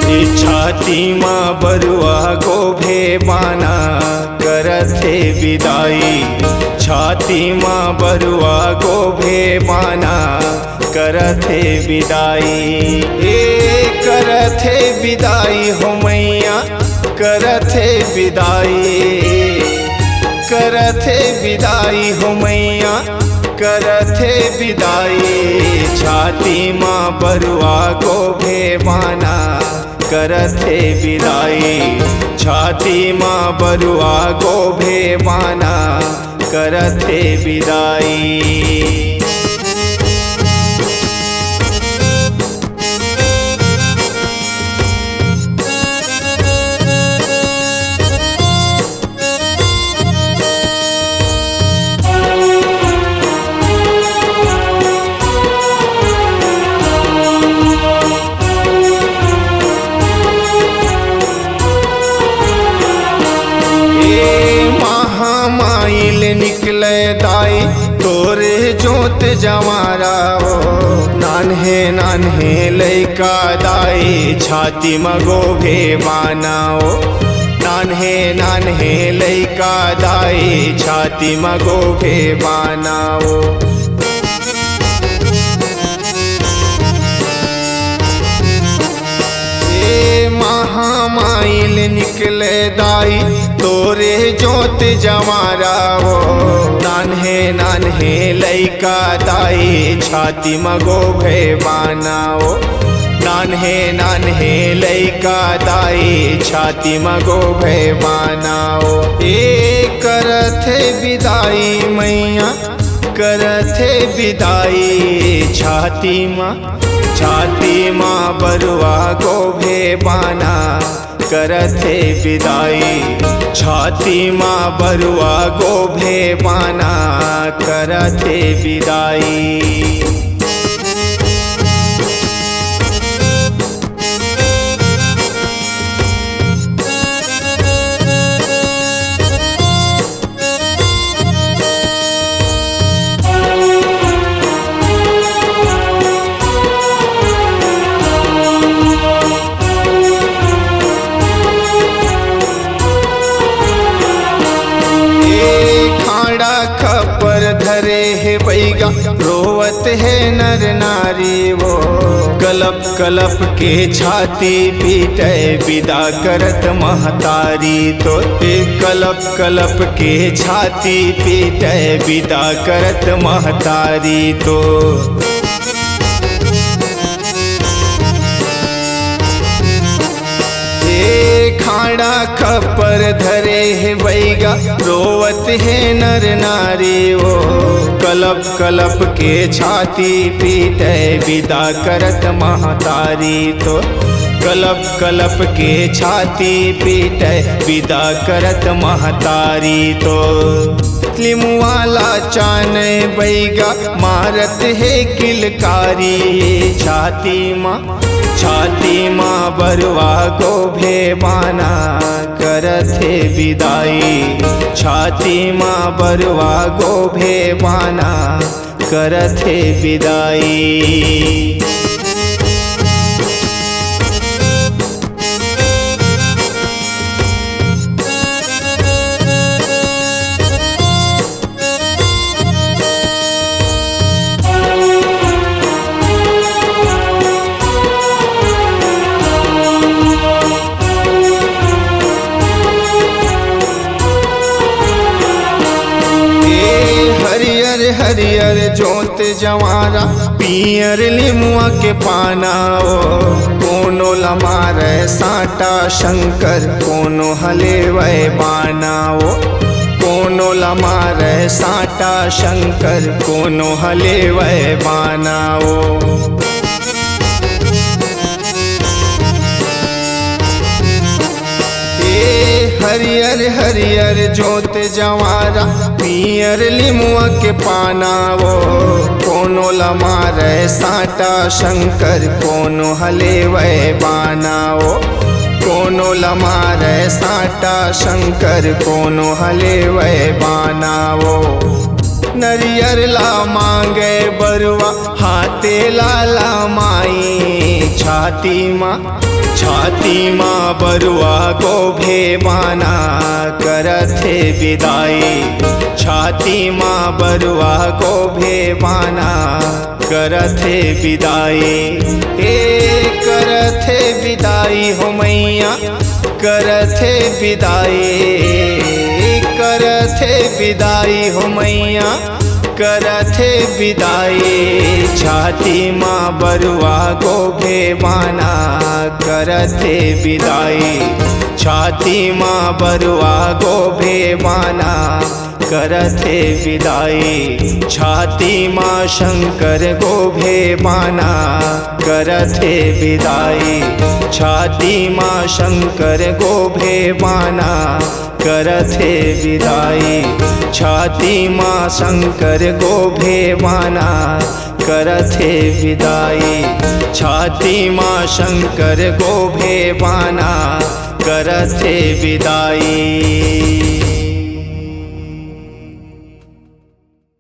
छाती माँ बरुआ गोभे बाना करथे विदाई। छाती माँ बरुआ गोभे बाना करथे विदाई। करथे विदाई हो मैया करथे विदाई। करथे विदाई हो मैया करथे विदाई। छाती माँ बरुआ गोभे बाना करथे विदाई। छाती माँ बरुआ गोभे बाना करथे विदाई। निकले दाई तोरे जोत जवारा हो। नान्हे नान्हे लैका दाई छाती में गोभे बानाओ। नान्हे नान्हे लैका दाई छाती में गोभे बानाओ। महामाइल निकले दाई तोरे जोत जवारा हो। नान्हे नान्हे लैका दाई छाती में गोभे बानाओ। नान्हे नान्हे लैका दाई छाती में गोभे बानाओ। करथे विदाई मैया करथे विदाई। छाती माँ बरुआ गोभे बाना करथे विदाई। छाती माँ बरुआ गोभे बाना करथे विदाई। धरे है बैगा रोवत है नर नारी वो। कलप कलप के छाती पीटे विदा करत महतारी तो। कलप कलप के छाती पीटे विदा करत महतारी तो। खाड़ा खपर धरे है बैगा रोवत है नर नारी वो। कलप कलप के छाती पीटे विदा करत महतारी तो। कलप कलप के छाती पीटे विदा करत महतारी तो। लिमुआला चान बैगा मारत है किलकारी। छाती माँ बरुआ गोभे बाना करथे विदाई। छाती माँ बरुआ गोभे बाना करथे विदाई। हरियर जोत जवारा पियर लिमुआ के पाना ओ। कोनो लमारे साटा शंकर कोनो हलेवै बानाओ। कोनो लमारे साटा शंकर कोनो हलेवै बानाओ। हरियर हरियर जोत जवारा पियर लिमुआ के पाना वो। कोनो लमारे साटा शंकर कोनो हलेवै बानाओ। कोनो लमारे साटा शंकर कोनो हलेवै बानाओ। नरियर ला मांगे बरुआ हाथे लाला माई। छाती माँ बरुआ को भेबाना करथे विदाई। छाती माँ बरुआ को भेबाना करथे विदाई। करथे विदाई हो मैया करथे विदाई। करथे विदाई हो मैया करथे विदाई। छाती माँ बरुआ को भेबाना करथे विदाई। छाती माँ बरुआ को भेबाना करथे विदाई। छाती माँ शंकर को भेबाना करथे विदाई। छाती माँ शंकर को भेबाना करथे विदाई। छाती माँ शंकर को भेबाना करथे विदाई। छाती माँ शंकर को भेबाना करथे विदाई।